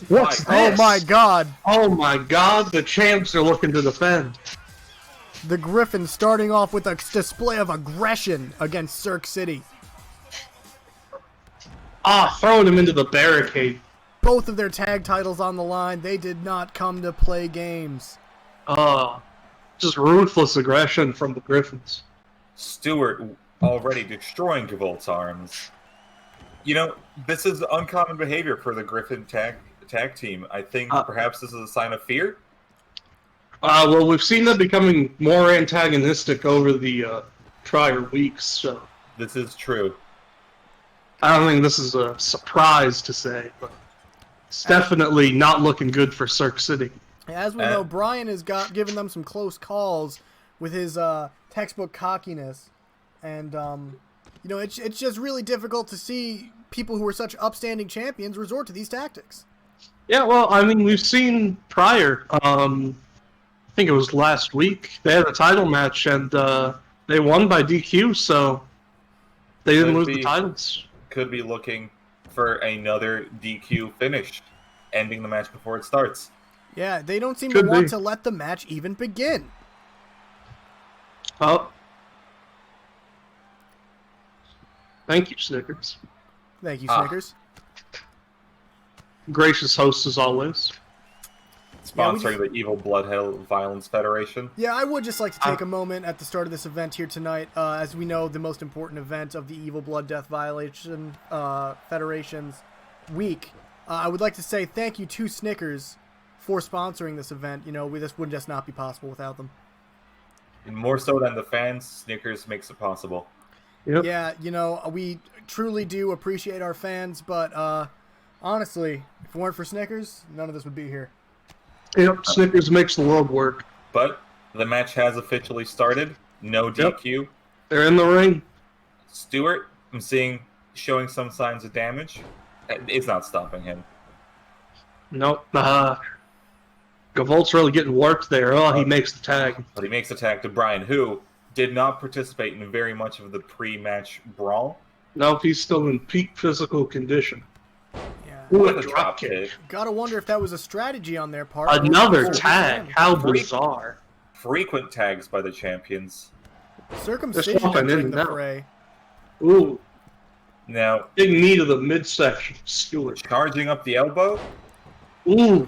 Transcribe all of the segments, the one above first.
What's Oh this? my god! Oh my god, the champs are looking to defend. The Griffins starting off with a display of aggression against Cirque City. Throwing him into the barricade. Both of their tag titles on the line. They did not come to play games. Just ruthless aggression from the Griffins. Stewart already destroying Gavolt's arms. You know, this is uncommon behavior for the Griffin tag team. I think perhaps this is a sign of fear. Well, we've seen them becoming more antagonistic over the prior weeks, so This is true. I don't think this is a surprise to say, but it's definitely not looking good for Cirque City. As we know, Brian has given them some close calls with his textbook cockiness, and you know, it's just really difficult to see people who are such upstanding champions resort to these tactics. Yeah, well, I mean, we've seen prior. I think it was last week. They had a title match, and they won by DQ, so they didn't lose the titles. Could be looking for another DQ finish, ending the match before it starts. Yeah, they don't seem to want to let the match even begin. Oh. Thank you, Snickers. Thank you, Snickers. Gracious host as always. Sponsoring the Evil Blood Violence Federation. Yeah, I would just like to take a moment at the start of this event here tonight, as we know, the most important event of the Evil Blood Death Violation Federation's week. I would like to say thank you to Snickers for sponsoring this event. You know, this would just not be possible without them. And more so than the fans, Snickers makes it possible. Yep. Yeah, you know, we truly do appreciate our fans, but honestly, if it weren't for Snickers, none of this would be here. Yep, Snickers makes the world work. But the match has officially started. No DQ. Yep. They're in the ring. Stewart, I'm seeing showing some signs of damage. It's not stopping him. Nope. Gavolt's really getting worked there. Oh, he makes the tag. But he makes the tag to Brian, who did not participate in very much of the pre-match brawl. Nope, he's still in peak physical condition. Yeah. Ooh, With a drop kick. Gotta wonder if that was a strategy on their part. Another tag. How bizarre. Frequent tags by the champions. Circumcision entering the fray. Ooh. Now, big knee to the midsection. Stewart. Charging up the elbow. Ooh.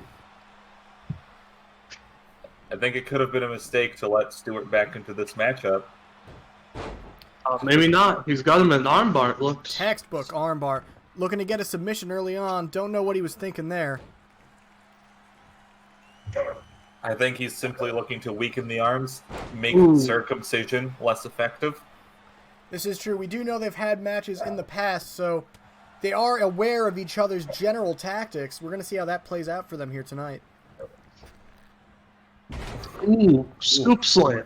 I think it could have been a mistake to let Stewart back into this matchup. Maybe not. He's got him in an armbar, it looks. Textbook armbar. Looking to get a submission early on. Don't know what he was thinking there. I think he's simply looking to weaken the arms, make circumcision less effective. This is true. We do know they've had matches in the past, so they are aware of each other's general tactics. We're going to see how that plays out for them here tonight. Ooh, scoop slam.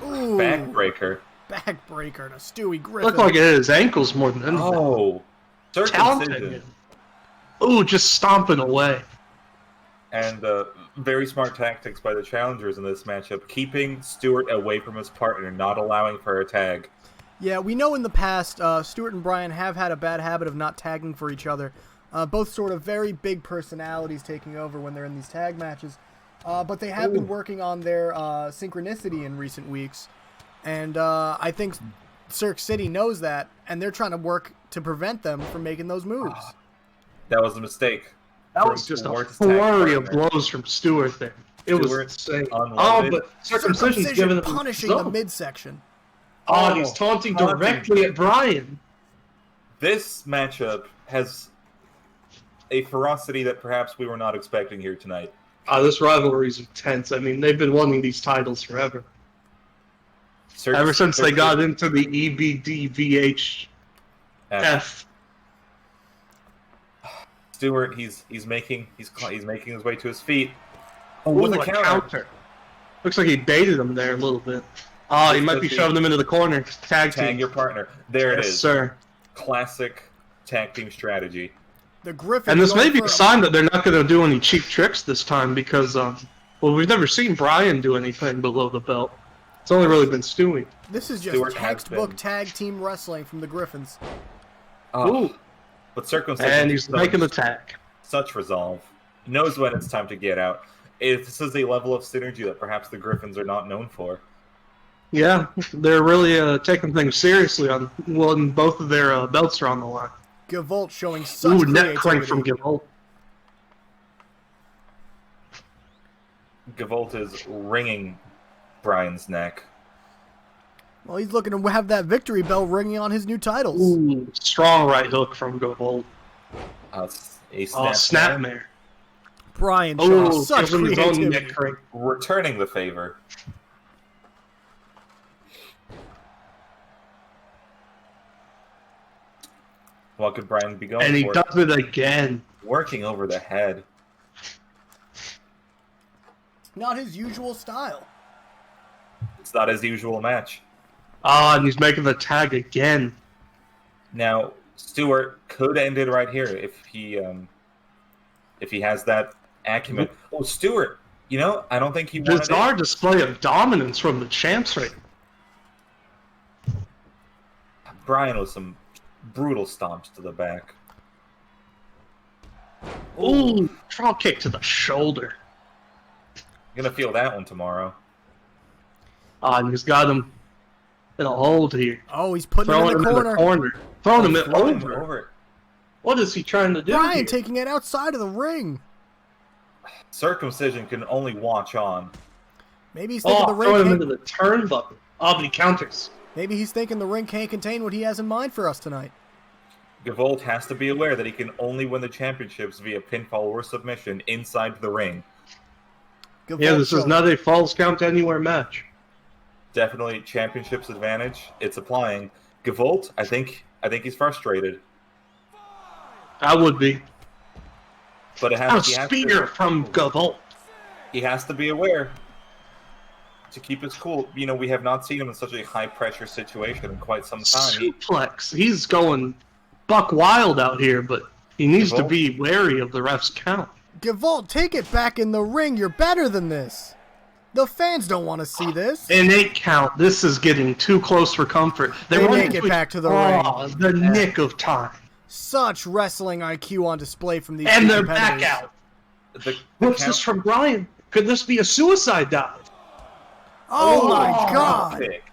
Ooh. Backbreaker. Backbreaker to Stewie Griffin. Looked like it hit his ankles more than anything. Oh. Circumcision. Ooh, just stomping away. And very smart tactics by the challengers in this matchup, keeping Stewart away from his partner, not allowing for a tag. Yeah, we know in the past, Stewart and Brian have had a bad habit of not tagging for each other. Both sort of very big personalities taking over when they're in these tag matches. But they have been working on their synchronicity in recent weeks. And I think Cirque City knows that, and they're trying to work to prevent them from making those moves. That was a mistake. That was just a flurry of blows from Stewart there. It was insane. Oh, but circumcision's giving him punishing the midsection. Oh, he's taunting directly at Brian. This matchup has a ferocity that perhaps we were not expecting here tonight. This rivalry's intense. I mean, they've been wanting these titles forever. Ever since they got into the EBDVHF. Stewart, he's making his way to his feet. Oh, with a counter. Looks like he baited him there a little bit. Oh, he might be shoving him into the corner. Tag your partner. There it is. Yes, sir. Classic tag team strategy. The Griffin. And this may be a sign that they're not going to do any cheap tricks this time because, well, we've never seen Brian do anything below the belt. It's only really been Stewie. This is just Stewart has textbook been. tag team wrestling from the Griffins. Ooh. But circumstances. And he's making the tag. Such resolve. He knows when it's time to get out. This is a level of synergy that perhaps the Griffins are not known for. Yeah, they're really taking things seriously on when both of their belts are on the line. Gavolt showing such Ooh, creativity. net crank from Gavolt. Gavolt is wringing Brian's neck. Well, he's looking to have that victory bell ringing on his new titles. Ooh, strong right hook from Gavolt. A Oh, snapmare. Brian showing Oh, such giving his own creativity. neck crank. Returning the favor. What could Brian be going And he for? does it again. Working over the head. Not his usual style. It's not his usual match. Ah, and he's making the tag again. Now, Stewart could end it right here if he has that acumen. Oh, Stewart! You know, I don't think he wanted Bizarre it. display of dominance from the champs right now. Brian with some brutal stomps to the back. Ooh, drop kick to the shoulder. Gonna feel that one tomorrow. Ah, and he's got him in a hold here. Oh, he's putting Throwing him in the corner. Throwing him Throwing over. What is he trying to do Brian here? taking it outside of the ring. Circumcision can only watch on. Maybe he's thinking Oh, the ring throwing him can't, into the turnbuckle. Oh, but he counters. maybe he's thinking the ring can't contain what he has in mind for us tonight. Gavolt has to be aware that he can only win the championships via pinfall or submission inside the ring. Gavolt Yeah, this is showing- not a falls count anywhere match. Definitely championships advantage. It's applying. Gavolt, I think he's frustrated. I would be. But it A has, he has spear to, from Gavolt. he has to be aware to keep his cool. You know, we have not seen him in such a high pressure situation in quite some time. Suplex. He's going buck wild out here, but he needs to Gavolt? be wary of the ref's count. Gavolt, take it back in the ring. You're better than this. The fans don't want to see this. An 8 count. This is getting too close for comfort. They want make it back to the ring. The nick of time. Such wrestling IQ on display from these And two they're back competitors. out. The What's count- this from Brian? Could this be a suicide dive? Oh my Oh, god! Pick.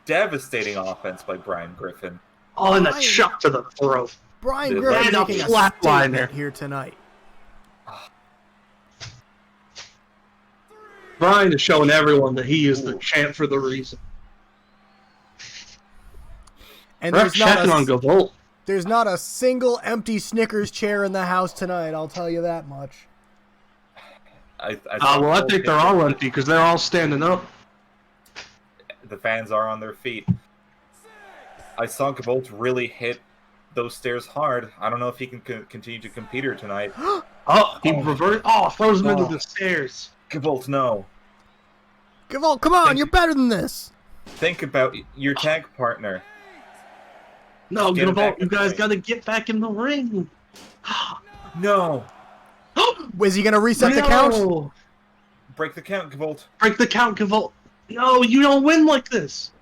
Devastating offense by Brian Griffin. Oh, and a Brian- shot to the throat. Brian And Griffin a making a flatliner. statement here tonight. Brian is showing everyone that he is the champ for the reason. And Ref checking on Gavolt. there's not a single empty Snickers chair in the house tonight, I'll tell you that much. Well, I think they're all empty because they're all standing up. The fans are on their feet. I saw Gavolt really hit those stairs hard. I don't know if he can continue to compete here tonight. Oh, he reversed. Oh, throws him into Oh. the stairs. Gavolt, no. Gavolt, come on, you're better than this. Think about your tag partner. No, Get him back Gavolt, you in the guys ring. got to get back in the ring. No. Was he going to reset the count? Break the count, Gavolt. Break the count, Gavolt. No, you don't win like this.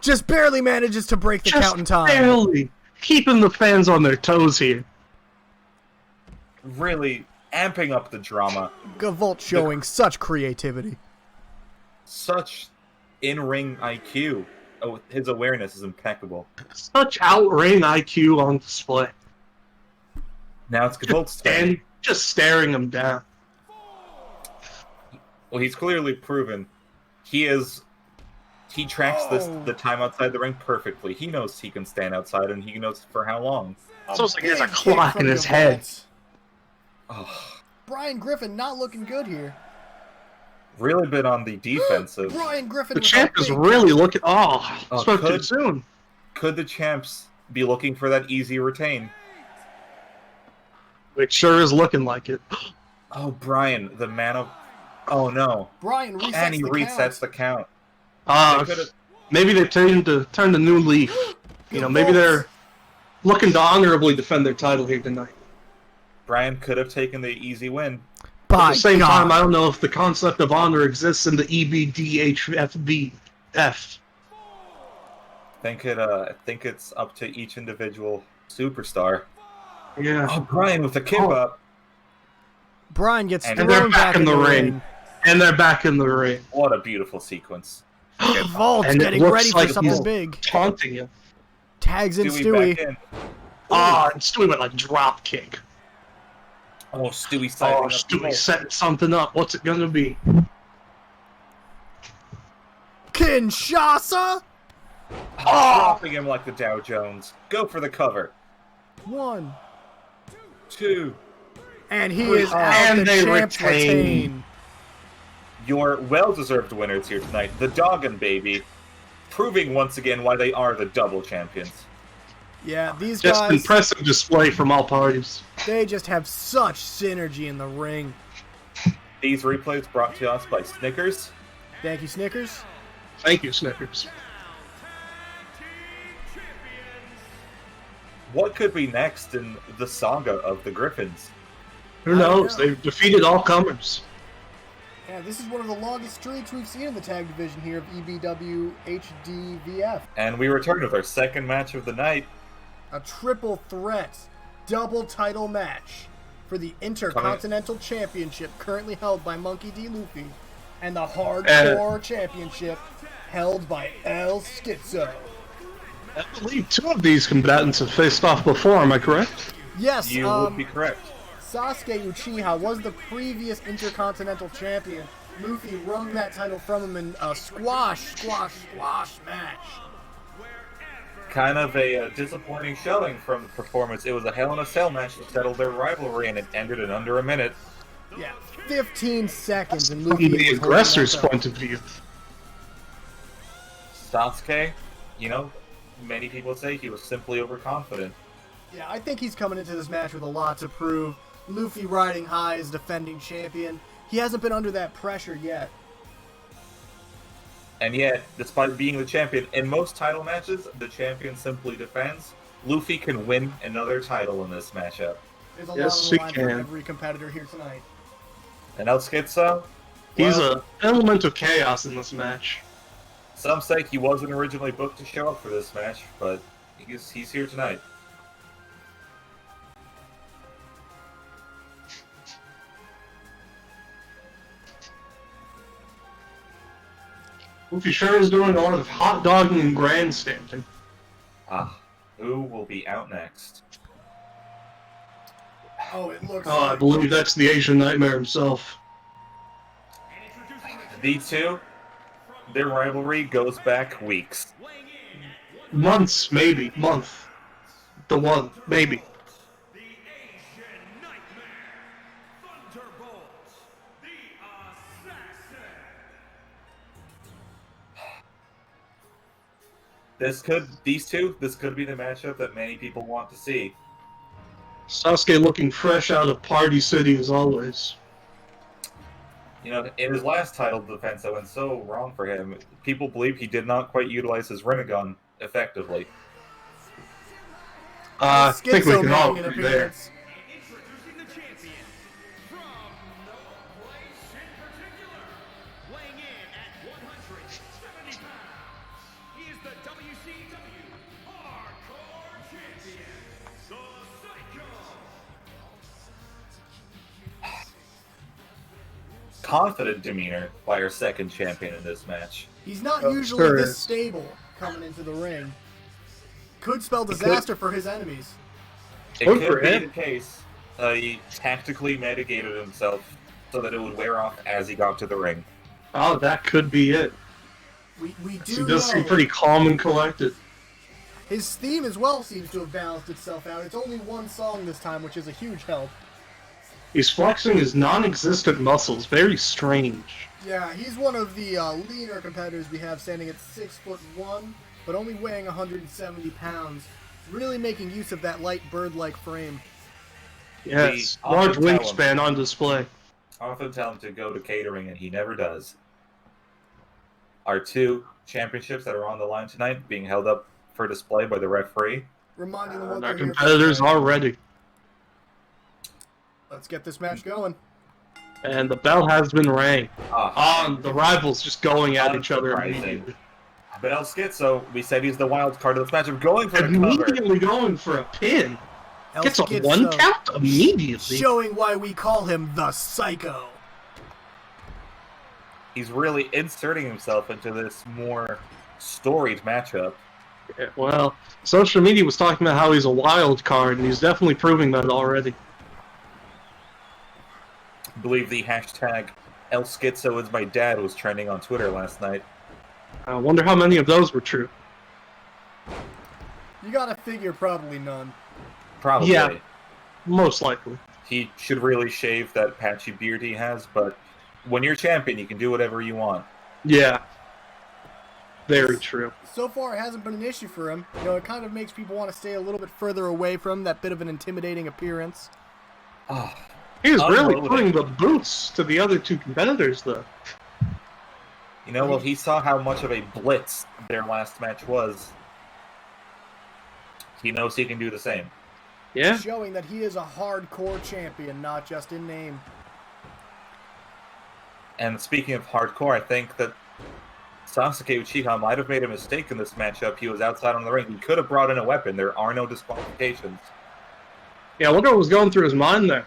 Just barely manages to break the Just count in time. barely. Keeping the fans on their toes here. Really amping up the drama. Gavolt showing such creativity. Such in-ring IQ. Oh, his awareness is impeccable. Such out-ring IQ on display. Now it's Gavolt's turn. And just staring him down. Well, he's clearly proven he tracks the time outside the ring perfectly. He knows he can stand outside, and he knows for how long. It's almost like he has a Big kick clock from in his Gavolt. head. Oh, Brian Griffin not looking good here. really been on the defensive. Brian Griffin The with champ a is big- really looking. Oh, spoke too could- soon. Could the champs be looking for that easy retain? It sure is looking like it. Oh, Brian, the man of... Oh, no. Brian resets And he the resets count. the count. Uh, They could've- maybe they're trying to turn the new leaf. You know, maybe they're looking to honorably defend their title here tonight. Brian could have taken the easy win. By At the same God. time, I don't know if the concept of honor exists in the EBDHFBF. I think it's up to each individual superstar. Yeah. Oh, Brian with the kip up. Brian gets And thrown they're back in the ring. And they're back in the ring. What a beautiful sequence. Volt's And it getting looks ready for like something he's big. taunting him. Tags in Stewie Stewie. back in. And Stewie went like drop kick. Oh, Stewie sizing up Stewie Volt. setting something up. What's it gonna be? Kinshasa! Dropping him like the Dow Jones. Go for the cover. 1, 2. and he is out. And The they champs retain. Your well-deserved winners here tonight, the Doggin Baby, proving once again why they are the double champions. Yeah, these Just guys, impressive display from all parties. they just have such synergy in the ring. These replays brought to us by Snickers. Thank you, Snickers. Thank you, Snickers. What could be next in the saga of the Griffins? Who I don't knows? know. They've defeated all comers. Yeah, this is one of the longest streaks we've seen in the tag division here of EBW HDVF. And we return with our second match of the night. A triple threat, double title match for the Intercontinental Championship currently held by Monkey D. Luffy and the Hardcore Championship held by El Schizo. I believe 2 of these combatants have faced off before, am I correct? Yes, You would be correct. Sasuke Uchiha was the previous Intercontinental Champion. Luffy wrung that title from him in a squash match. Kind of a disappointing showing from the performance. It was a Hell in a Cell match that settled their rivalry, and it ended in under a minute. Yeah, 15 seconds and From Luffy the was holding aggressor's that belt. point of view. Sasuke, many people say he was simply overconfident. Yeah, I think he's coming into this match with a lot to prove. Luffy riding high as defending champion. He hasn't been under that pressure yet. And yet, despite being the champion, in most title matches, the champion simply defends. Luffy can win another title in this matchup. There's a Yes, lot on he the line can. for every competitor here tonight. And El Schizo, He's well, an element of chaos in this match. some say he wasn't originally booked to show up for this match, but he's here tonight. Luffy sure is doing a lot of hot dogging and grandstanding. Who will be out next? Oh, it looks Oh, I like... believe that's the Asian Nightmare himself. These two, their rivalry goes back weeks. Months, maybe. Month. The one, maybe. This could be the matchup that many people want to see. Sasuke looking fresh out of Party City as always. In his last title defense that went so wrong for him, people believe he did not quite utilize his Rinnegan effectively. I think we Schizo can all making an agree there. appearance. Introducing the champion from no place in particular, weighing in at 170 pounds. He is the WCW Hardcore Champion, the Psycho. Confident demeanor by our second champion in this match. He's not Oh, usually sure this is. stable coming into the ring. Could spell disaster for his enemies. It Good could for be him. the case he tactically mitigated himself so that it would wear off as he got to the ring. Oh, that could be it. We He do does seem know pretty calm and collected. his theme as well seems to have balanced itself out. It's only one song this time, which is a huge help. He's flexing his non-existent muscles. Very strange. Yeah, he's one of the leaner competitors we have, standing at 6'1", but only weighing 170 pounds. Really making use of that light bird-like frame. Yes, The large often tell him. wingspan on display. I often tell him to go to catering, and he never does. Our two championships that are on the line tonight being held up for display by the referee. Reminding them what And they're our here for competitors tonight. are ready. Let's get this match going. And the bell has been rang. Ah, The rivals just going at each other unsurprising. immediately. But El Schizo, we said he's the wild card of this matchup, going for the cover. Immediately going for a pin. El Gets a Schizo, 1 count immediately. showing why we call him the Psycho. He's really inserting himself into this more storied matchup. Yeah, well, social media was talking about how he's a wild card, and he's definitely proving that already. I believe the hashtag El Schizo is my dad was trending on Twitter last night. I wonder how many of those were true. You gotta figure probably none. Probably. Yeah. Most likely. He should really shave that patchy beard he has, but when you're champion, you can do whatever you want. Yeah. Very true. So far, it hasn't been an issue for him. You know, it kind of makes people want to stay a little bit further away from him, that bit of an intimidating appearance. Oh, He was really unloading. putting the boots to the other two competitors, though. You know, well, he saw how much of a blitz their last match was. He knows he can do the same. Yeah. Showing that he is a hardcore champion, not just in name. And speaking of hardcore, I think that Sasuke Uchiha might have made a mistake in this matchup. He was outside on the ring. He could have brought in a weapon. There are no disqualifications. Yeah, I wonder what was going through his mind there.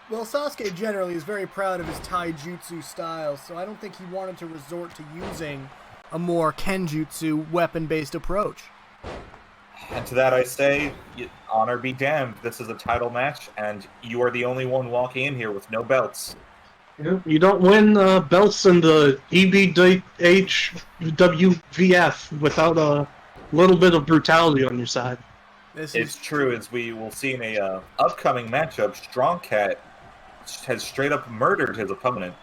Well, Sasuke generally is very proud of his taijutsu style, so I don't think he wanted to resort to using a more kenjutsu weapon-based approach. And to that I say, honor be damned. This is a title match, and you are the only one walking in here with no belts. Yeah. You don't win belts in the EBHWVF without a little bit of brutality on your side. It's true, as we will see in a upcoming matchup, Strong Cat has straight up murdered his opponent.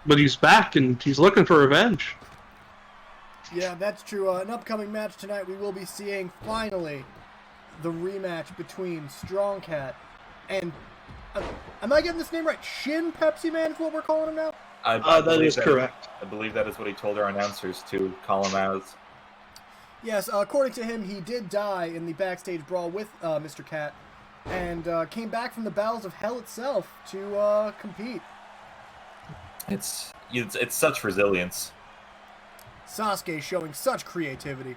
But he's back, and he's looking for revenge. Yeah, that's true. An upcoming match tonight, we will be seeing, finally, the rematch between Strong Cat and... am I getting this name right? Shin Pepsi Man is what we're calling him now? That is correct. I believe that is what he told our announcers to call him as. Yes, according to him, he did die in the backstage brawl with Mr. Cat, and came back from the bowels of hell itself to compete. It's such resilience. Sasuke showing such creativity.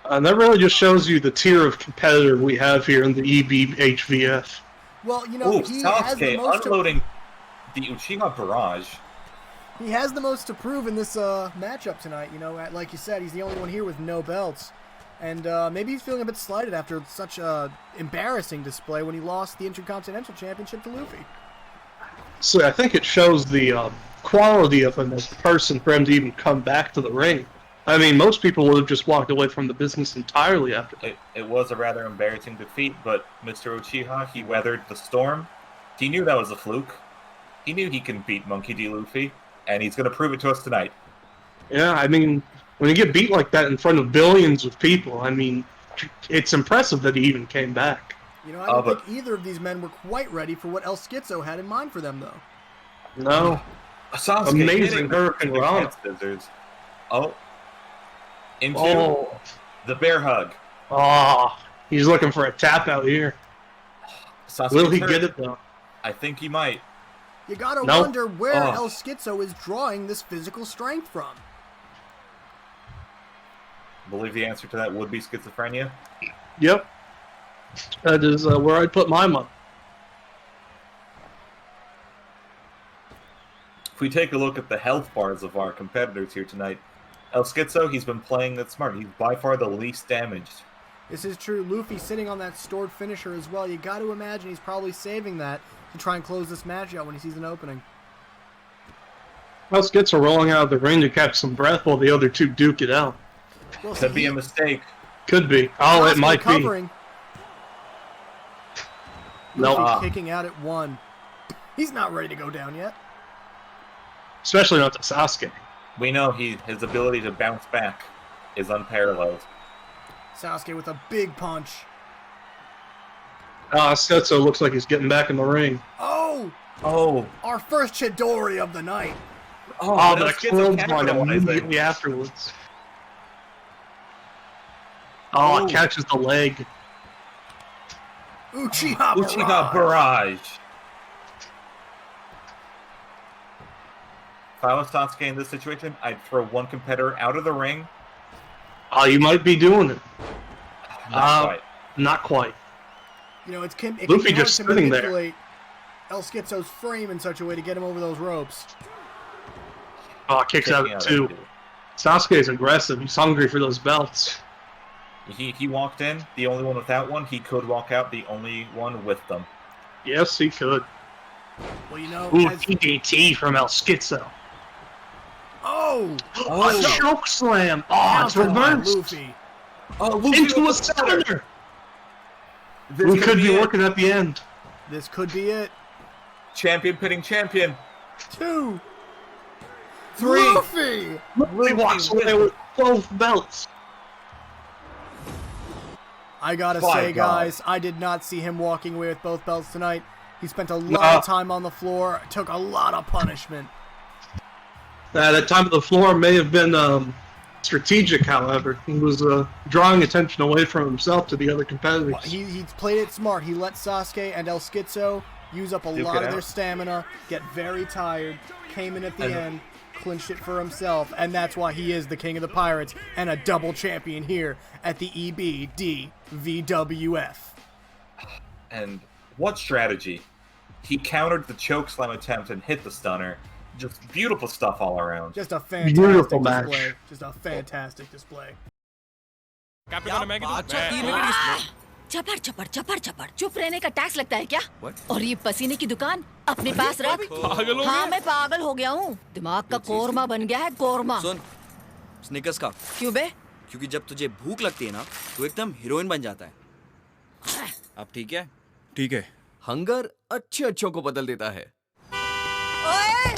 And that really just shows you the tier of competitor we have here in the EBHVF. Well, you know, Ooh, he has the Sasuke most unloading the Uchiha barrage. he has the most to prove in this matchup tonight. You know, like you said, he's the only one here with no belts, and maybe he's feeling a bit slighted after such a embarrassing display when he lost the Intercontinental Championship to Luffy. So I think it shows the quality of him as a person for him to even come back to the ring. I mean, most people would have just walked away from the business entirely after that. It was a rather embarrassing defeat, but Mr. Uchiha, he weathered the storm. He knew that was a fluke. He knew he can beat Monkey D. Luffy, and he's going to prove it to us tonight. Yeah, I mean, when you get beat like that in front of billions of people, I mean, it's impressive that he even came back. You know, I don't think either of these men were quite ready for what El Schizo had in mind for them, though. No. Sasuke Amazing Hurricane Rana. Scissors. Oh. Into the bear hug. Oh, he's looking for a tap out here. Sasuke's Will he hurt. get it, though? I think he might. You gotta Nope. wonder where El Schizo is drawing this physical strength from. I believe the answer to that would be schizophrenia. Yep. That is where I'd put my money. If we take a look at the health bars of our competitors here tonight, El Schizo, he's been playing that smart. He's by far the least damaged. This is true. Luffy sitting on that stored finisher as well. You got to imagine he's probably saving that to try and close this match out when he sees an opening. Well, Skits are rolling out of the ring to catch some breath while the other two duke it out. Well, Could be a mistake. Could be. Oh, it might covering. be. No. Luffy kicking out at 1. He's not ready to go down yet. Especially not to Sasuke. We know his ability to bounce back is unparalleled. Sasuke with a big punch. Sketso looks like he's getting back in the ring. Oh! Oh! Our first Chidori of the night. Oh, that clothesline immediately afterwards. Oh, it catches the leg. Uchiha Barrage! if I was Sasuke in this situation, I'd throw one competitor out of the ring. Oh, you might be doing it. Not quite. Not quite. You know, it can be Luffy hard just to sitting there. manipulate El Schizo's frame in such a way to get him over those ropes. Oh, kicks out at 2. Sasuke's aggressive. He's hungry for those belts. He walked in, the only one without one. He could walk out, the only one with them. Yes, he could. Well, you know, Ooh, as... TJT from El Schizo. Oh! A choke slam. Oh, it's reversed. Luffy. Oh, Luffy Into a with the center. We could be working at the end. This could be it. Champion pitting champion. 2. 3. Luffy! Luffy walks away with both belts. I gotta My say, God. guys, I did not see him walking away with both belts tonight. He spent a lot of time on the floor, took a lot of punishment. That time of the floor may have been strategic, however. He was drawing attention away from himself to the other competitors. He played it smart. He let Sasuke and El Schizo use up a lot of their stamina, get very tired, came in at the end, clinched it for himself, and that's why he is the king of the pirates and a double champion here at the EBDVWF. And what strategy? He countered the chokeslam attempt and hit the stunner. Just beautiful stuff all around. Just a fantastic Beautiful display. match. Just a fantastic display. चपर चपर चपर चपर चुप रहने का tax लगता है क्या? और ये पसीने की दुकान अपने पास रख। हाँ मैं पागल हो गया हूँ। दिमाग का कोरमा बन गया है कोरमा। सुन, स्निकर्स का। क्यों बे? क्योंकि जब तुझे भूख लगती है ना, तो एकदम हीरोइन बन जाता है। अब ठीक है? ठीक है। हंगर अच्छे को बदल देता है। ओए!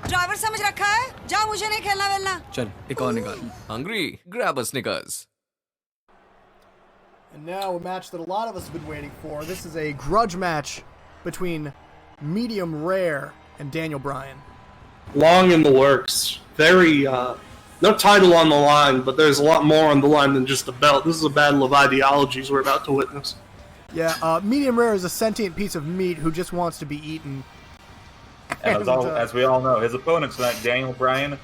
ड्राइवर समझ रखा है? जा मुझे नहीं खेलना वेलना। चल, एक और निकाल। Hungry? Grab a Snickers. And now a match that a lot of us have been waiting for. This is a grudge match between Medium Rare and Daniel Bryan. Long in the works. Very, no title on the line, but there's a lot more on the line than just a belt. This is a battle of ideologies we're about to witness. Yeah, Medium Rare is a sentient piece of meat who just wants to be eaten. And as we all know, his opponent tonight, Daniel Bryan,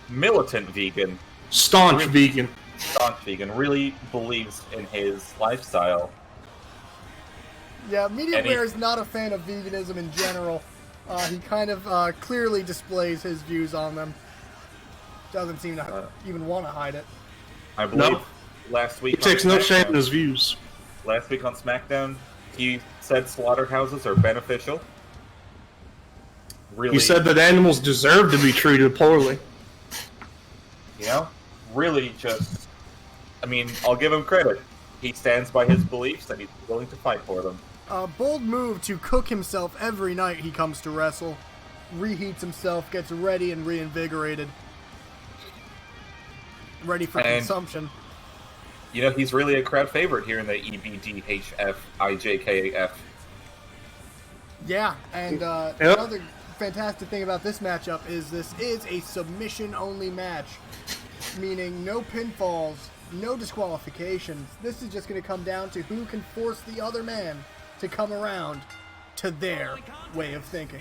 militant vegan. Staunch vegan. Staunch vegan, really believes in his lifestyle. Yeah, Medium Rare is not a fan of veganism in general. He kind of clearly displays his views on them. Doesn't seem to even want to hide it. I believe last week He takes no shame in his views. Last week on SmackDown, he said slaughterhouses are beneficial. Really, He said that animals deserve to be treated poorly. you know, really just, I mean, I'll give him credit. He stands by his beliefs and he's willing to fight for them. A bold move to cook himself every night he comes to wrestle. Reheats himself, gets ready and reinvigorated. Ready for consumption. You know, he's really a crowd favorite here in the EBDHFIJKAF. Yeah, and another fantastic thing about this matchup is this is a submission-only match, meaning no pinfalls, no disqualifications. This is just going to come down to who can force the other man to come around to their way of thinking.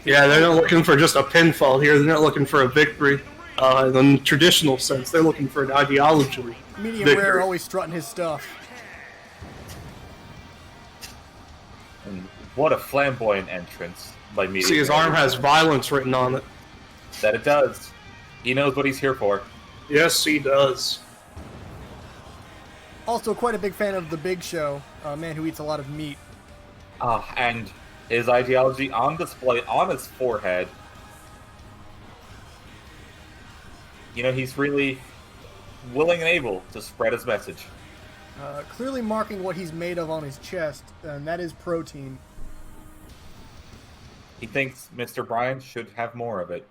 Yeah, they're not looking for just a pinfall here. They're not looking for a victory in the traditional sense. They're looking for an ideology. Medium victory. Rare always strutting his stuff. And what a flamboyant entrance by Medium See, his Rare. arm has violence written on it. That it does. He knows what he's here for. Yes, he does. Also, quite a big fan of The Big Show, a man who eats a lot of meat. And his ideology on display on his forehead. You know, he's really willing and able to spread his message. Clearly marking what he's made of on his chest, and that is protein. He thinks Mr. Bryan should have more of it.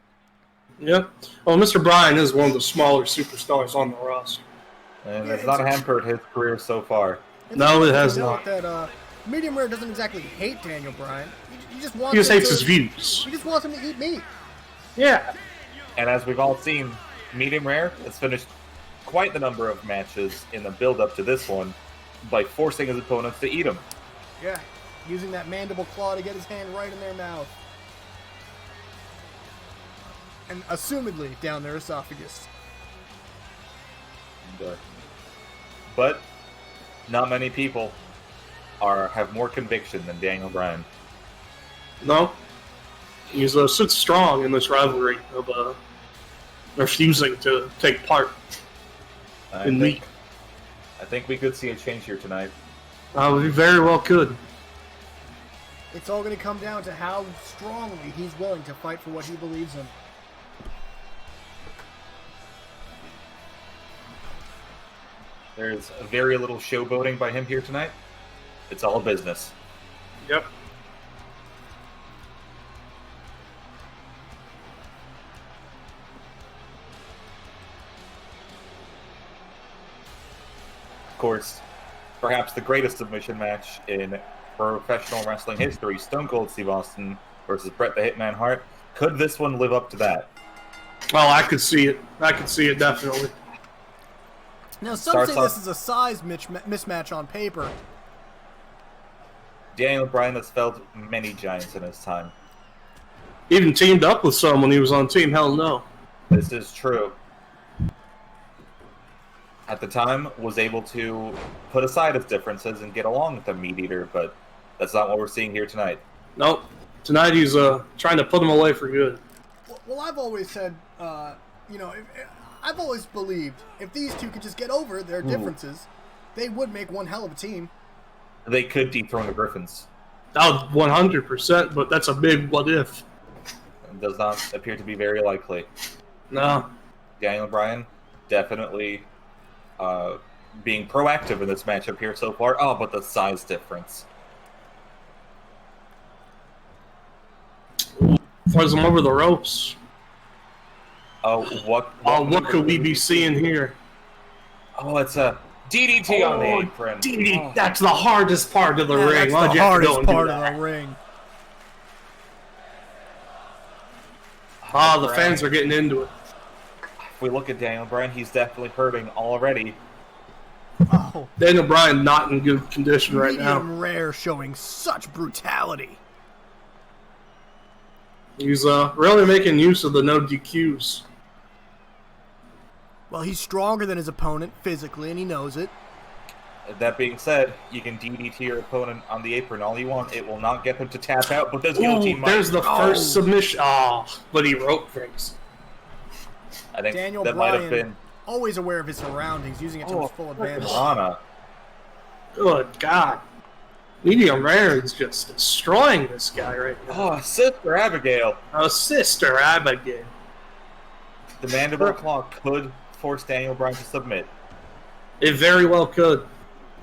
Yeah. Well, Mr. Bryan is one of the smaller superstars on the roster. And Yeah, it's not hampered his career so far. No, it has You know not. that Medium Rare doesn't exactly hate Daniel Bryan. He just wants He just him hates to- his views. He just wants him to eat meat. Yeah. And as we've all seen, Medium Rare has finished quite the number of matches in the build-up to this one by forcing his opponents to eat him. Yeah, using that mandible claw to get his hand right in their mouth. and assumedly down their esophagus. But not many people have more conviction than Daniel Bryan. No. He's sits strong in this rivalry of refusing to take part in meat. I think we could see a change here tonight. We very well could. It's all going to come down to how strongly he's willing to fight for what he believes in. There's very little showboating by him here tonight. It's all business. Yep. Of course, perhaps the greatest submission match in professional wrestling history, Stone Cold Steve Austin versus Bret the Hitman Hart. Could this one live up to that? Well, I could see it. I could see it definitely. Now, some say this is a size mismatch on paper. Daniel Bryan has felled many giants in his time. Even teamed up with some when he was on Team Hell No. This is true. At the time, was able to put aside his differences and get along with the Meat Eater, but that's not what we're seeing here tonight. Nope. Tonight he's trying to put him away for good. Well, I've always said, I've always believed if these two could just get over their differences, they would make one hell of a team. They could dethrone the Griffins. Oh, 100%, but that's a big what if. It does not appear to be very likely. No. Daniel Bryan definitely being proactive in this matchup here so far. Oh, but the size difference. Throws him over the ropes. Oh, what could we be seeing here? Oh, it's a DDT on the apron. DDT, that's the hardest part of the ring. That's the hardest part of the ring. The fans are getting into it. If we look at Daniel Bryan, he's definitely hurting already. Oh. Daniel Bryan not in good condition right now. Medium rare showing such brutality. He's really making use of the no DQs. Well, he's stronger than his opponent physically, and he knows it. That being said, you can DDT your opponent on the apron all you want. It will not get him to tap out, but this guillotine might. There's the first submission. But he rope things. I think Daniel that Bryan, might have been always aware of his surroundings, using it to his full advantage. Piranha. Good God. Medium Rare is just destroying this guy right now. Oh, Sister Abigail. Oh, Sister Abigail. The mandible claw could force Daniel Bryan to submit. It very well could.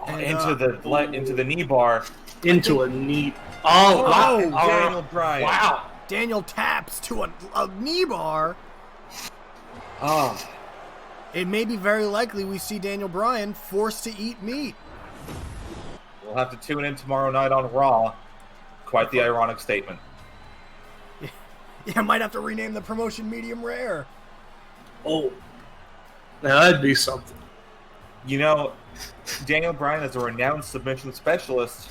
Into the knee bar. Into a knee. Oh, wow. Daniel Bryan. Wow. Daniel taps to a knee bar. Oh. It may be very likely we see Daniel Bryan forced to eat meat. We'll have to tune in tomorrow night on Raw. Quite the ironic statement. Yeah, might have to rename the promotion Medium Rare. Oh. Now that'd be something. You know, Daniel Bryan is a renowned submission specialist.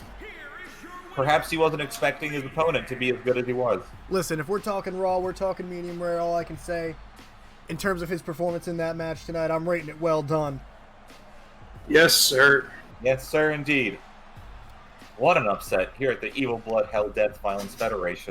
Perhaps he wasn't expecting his opponent to be as good as he was. Listen, if we're talking Raw, we're talking Medium Rare, all I can say, in terms of his performance in that match tonight, I'm rating it well done. Yes, sir. Yes, sir, indeed. What an upset here at the Evil Blood Hell Death Violence Federation.